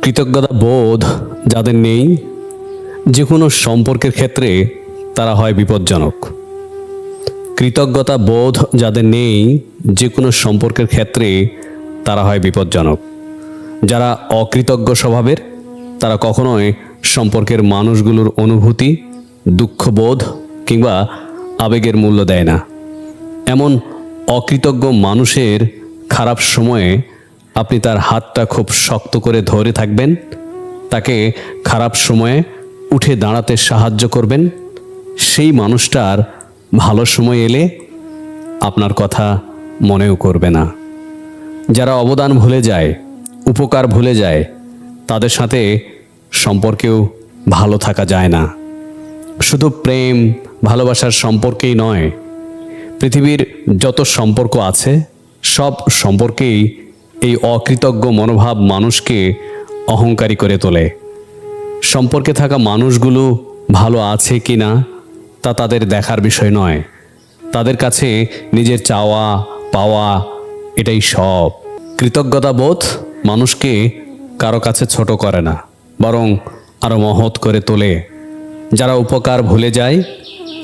কৃতজ্ঞতা বোধ যাদের নেই, যে কোনো সম্পর্কের ক্ষেত্রে তারা হয় বিপজ্জনক। কৃতজ্ঞতা বোধ যাদের নেই, যে কোনো সম্পর্কের ক্ষেত্রে তারা হয় বিপজ্জনক। যারা অকৃতজ্ঞ স্বভাবের, তারা কখনোই সম্পর্কের মানুষগুলোর অনুভূতি, দুঃখবোধ কিংবা আবেগের মূল্য দেয় না। এমন অকৃতজ্ঞ মানুষের খারাপ সময়ে আপনি তার হাতটা খুব শক্ত করে ধরে থাকবেন, তাকে খারাপ সময়ে উঠে দাঁড়াতে সাহায্য করবেন। সেই মানুষটার ভালো সময় এলে আপনার কথা মনেও করবে না। যারা অবদান ভুলে যায়, উপকার ভুলে যায়, তাদের সাথে সম্পর্কেও ভালো থাকা যায় না। শুধু প্রেম ভালোবাসার সম্পর্কেই নয়, পৃথিবীর যত সম্পর্ক আছে সব সম্পর্কেই এই অকৃতজ্ঞ মনোভাব মানুষকে অহংকারী করে তোলে। সম্পর্কে থাকা মানুষগুলো ভালো আছে কি না তা তাদের দেখার বিষয় নয়। তাদের কাছে নিজের চাওয়া পাওয়া এটাই সব। কৃতজ্ঞতা বোধ মানুষকে কারো কাছে ছোট করে না, বরং আরো মহৎ করে তোলে। যারা উপকার ভুলে যায়,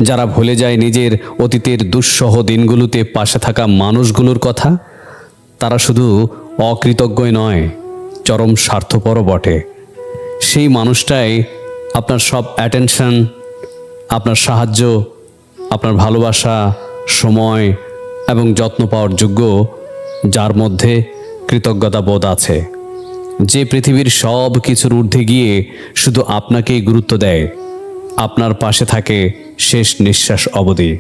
যারা ভুলে যায় নিজের অতীতের দুঃসহ দিনগুলোতে পাশে থাকা মানুষগুলোর কথা, তারা শুধু অকৃতজ্ঞই নয়, চরম স্বার্থপরও বটে। সেই মানুষটাই আপনার সব অ্যাটেনশন, আপনার সাহায্য, আপনার ভালোবাসা, সময় এবং যত্ন পাওয়ার যোগ্য, যার মধ্যে কৃতজ্ঞতা বোধ আছে। যে পৃথিবীর সব কিছুর ঊর্ধ্বে গিয়ে শুধু আপনাকেই গুরুত্ব দেয়, আপনার পাশে থাকে শেষ নিঃশ্বাস অবধি।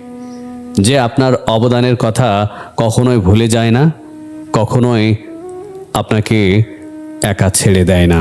যে আপনার অবদানের কথা কখনোই ভুলে যায় না, কখনোই আপনাকে একা ছেড়ে দেয় না।